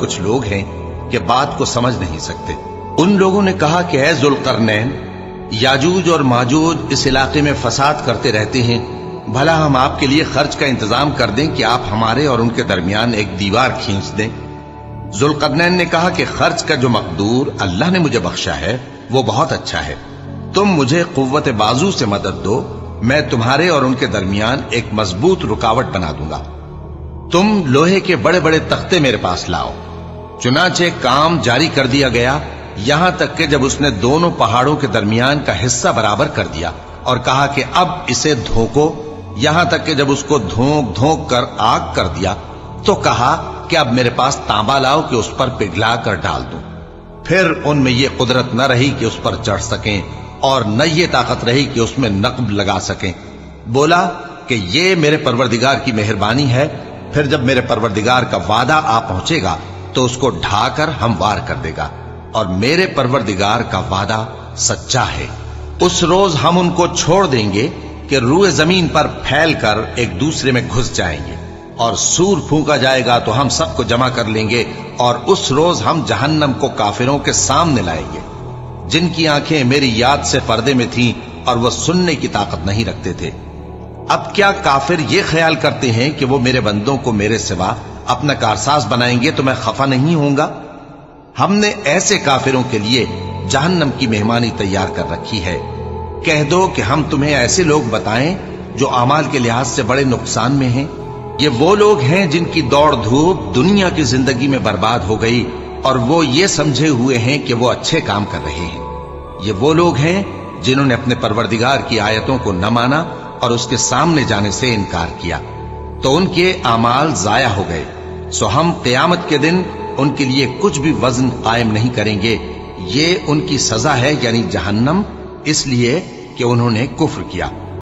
कुछ लोग हैं कि बात को समझ नहीं सकते। उन लोगों ने कहा कि ऐ जुल्करनैन, याजूज और माजूज इस इलाके में फसाद करते रहते हैं, भला हम आपके लिए खर्च का इंतजाम कर दें कि आप हमारे और उनके दरमियान एक दीवार खींच दें। जुल्करनैन ने कहा कि खर्च का जो मकदूर अल्लाह ने मुझे बख्शा है वो बहुत अच्छा है। तुम मुझे कुव्वत बाजू से मदद दो, मैं तुम्हारे और उनके दरमियान एक मजबूत रुकावट बना दूंगा। तुम लोहे के बड़े बड़े तख्ते मेरे पास लाओ। चुनाचे काम जारी कर दिया गया, यहां तक कि जब उसने दोनों पहाड़ों के दरमियान का हिस्सा बराबर कर दिया और कहा कि अब इसे धोको, यहां तक कि जब उसको धोक धोक कर आग कर दिया तो कहा कि अब मेरे पास तांबा लाओ कि उस पर पिघला कर डाल दूं। फिर उनमें ये कुदरत न रही कि उस पर चढ़ सकें और न ये ताकत रही कि उसमें नक्ब लगा सकें। बोला कि ये मेरे परवरदिगार की मेहरबानी है। फिर जब मेरे परवरदिगार का वादा आ पहुंचेगा तो उसको ढाकर हमवार कर देगा, और मेरे परवरदिगार का वादा सच्चा है। उस रोज हम उनको छोड़ देंगे कि रूए जमीन पर फैलकर एक दूसरे में घुस जाएंगे, और सूर फूंका जाएगा तो हम सबको जमा कर लेंगे, और उस रोज हम जहन्नम को काफिरों के सामने लाएंगे, जिनकी आंखें मेरी याद से पर्दे में थीं और वो सुनने की ताकत नहीं रखते थे। अब क्या काफिर ये ख्याल करते हैं कि वो मेरे बंदों को मेरे सिवा अपना कारसाज बनाएंगे तो मैं खफा नहीं होऊंगा? हमने ऐसे काफिरों के लिए जहन्नम की मेहमानी तैयार कर रखी है। कह दो कि हम तुम्हें ऐसे लोग बताएं जो अमाल के लिहाज से बड़े नुकसान में हैं। ये वो लोग हैं जिनकी दौड़ धूप दुनिया की जिंदगी में बर्बाद हो गई और वो ये समझे हुए हैं कि वो अच्छे काम कर रहे हैं। ये वो लोग हैं जिन्होंने अपने परवरदिगार की आयतों को न माना और उसके सामने जाने से इनकार किया, तो उनके अमाल जाया हो गए। सो हम क़यामत के दिन उनके लिए कुछ भी वजन कायम नहीं करेंगे। ये उनकी सजा है, यानी जहन्नम, इसलिए कि उन्होंने कुफ्र किया।